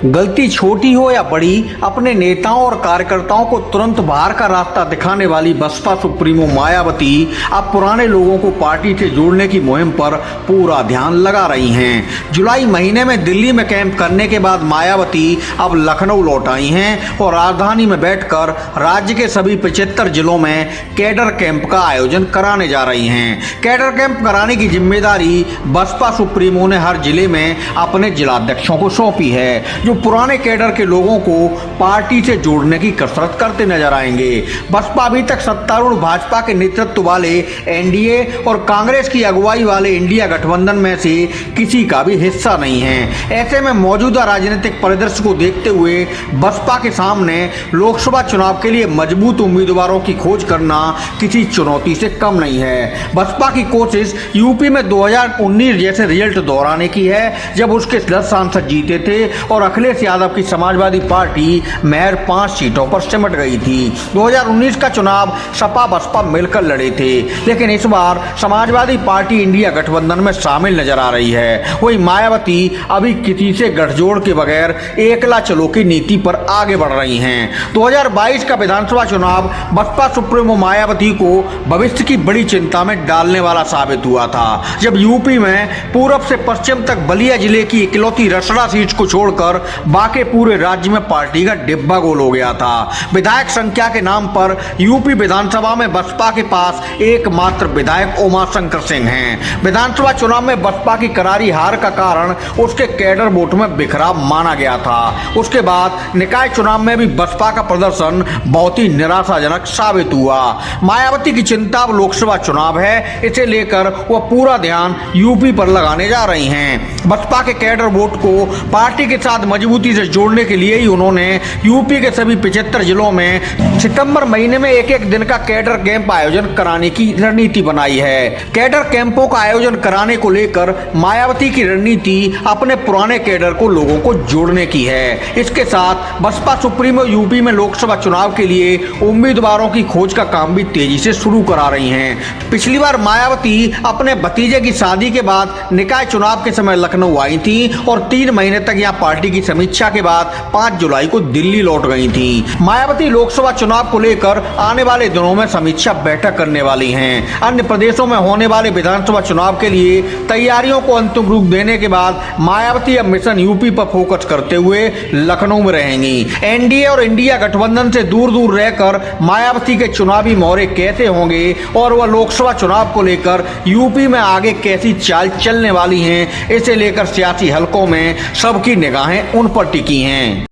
गलती छोटी हो या बड़ी, अपने नेताओं और कार्यकर्ताओं को तुरंत बाहर का रास्ता दिखाने वाली बसपा सुप्रीमो मायावती अब पुराने लोगों को पार्टी से जोड़ने की मुहिम पर पूरा ध्यान लगा रही हैं। जुलाई महीने में दिल्ली में कैंप करने के बाद मायावती अब लखनऊ लौट आई हैं और राजधानी में बैठकर राज्य के सभी 75 जिलों में कैडर कैंप का आयोजन कराने जा रही हैं। कैडर कैंप कराने की जिम्मेदारी बसपा सुप्रीमो ने हर जिले में अपने जिलाध्यक्षों को सौंपी है, जो पुराने कैडर के लोगों को पार्टी से जोड़ने की कसरत करते नजर आएंगे। बसपा अभी तक सत्तारूढ़ भाजपा के नेतृत्व वाले एनडीए और कांग्रेस की अगुवाई वाले इंडिया गठबंधन में से किसी का भी हिस्सा नहीं है। ऐसे में मौजूदा राजनीतिक परिदृश्य को देखते हुए बसपा के सामने लोकसभा चुनाव के लिए मजबूत उम्मीदवारों की खोज करना किसी चुनौती से कम नहीं है। बसपा की कोशिश यूपी में 2019 जैसे रिजल्ट दोहराने की है, जब उसके 10 सांसद जीते थे और अखिलेश यादव की समाजवादी पार्टी महज 5 सीटों पर सिमट गई थी। 2019 का चुनाव सपा बसपा मिलकर लड़े थे, लेकिन इस बार समाजवादी पार्टी इंडिया गठबंधन में शामिल नजर आ रही है। वही मायावती अभी किसी से गठजोड़ के बगैर एकला चलो की नीति पर आगे बढ़ रही हैं। 2022 का विधानसभा चुनाव बसपा सुप्रीमो मायावती को भविष्य की बड़ी चिंता में डालने वाला साबित हुआ था, जब यूपी में पूरब से पश्चिम तक बलिया जिले की इकलौती रसड़ा सीट को छोड़कर बाकी पूरे राज्य में पार्टी का डिब्बा गोल हो गया था। विधायक संख्या के नाम पर यूपी विधानसभा में बसपा के पास एकमात्र विधायक उमाशंकर सिंह हैं। विधानसभा चुनाव में बसपा की करारी हार का कारण उसके कैडर वोट में बिखराव माना गया था। उसके बाद निकाय चुनाव में भी बसपा का प्रदर्शन बहुत ही निराशाजनक साबित हुआ। मायावती की चिंता अब लोकसभा चुनाव है, इसे लेकर वह पूरा ध्यान यूपी पर लगाने जा रही हैं। बसपा के कैडर वोट को पार्टी के साथ मजबूती से जोड़ने के लिए ही उन्होंने यूपी के सभी 75 जिलों में सितंबर महीने में एक दिन का कैडर कैंप आयोजन कराने की रणनीति बनाई है। कैडर कैंपों का आयोजन कराने को लेकर मायावती की रणनीति अपने पुराने कैडर को लोगों को जोड़ने की है। इसके साथ बसपा सुप्रीमो यूपी में लोकसभा चुनाव के लिए उम्मीदवारों की खोज का काम भी तेजी से शुरू करा रही हैं। पिछली बार मायावती अपने भतीजे की शादी के बाद निकाय चुनाव के समय लखनऊ आई थी और 3 महीने तक यहाँ पार्टी की समीक्षा के बाद 5 जुलाई को दिल्ली लौट गई थी। मायावती लोकसभा चुनाव को लेकर आने वाले दिनों में समीक्षा बैठक करने वाली हैं। अन्य प्रदेशों में होने वाले विधानसभा चुनाव के लिए तैयारियों को अंतिम रूप देने के बाद मायावती अब मिशन यूपी पर फोकस करते हुए लखनऊ में रहेंगी। एनडीए और इंडिया गठबंधन से दूर दूर रहकर मायावती के चुनावी मोहरे कैसे होंगे और वह लोकसभा चुनाव को लेकर यूपी में आगे कैसी चाल चलने वाली हैं, इसे लेकर सियासी हलकों में सबकी निगाहें उन पर टिकी हैं।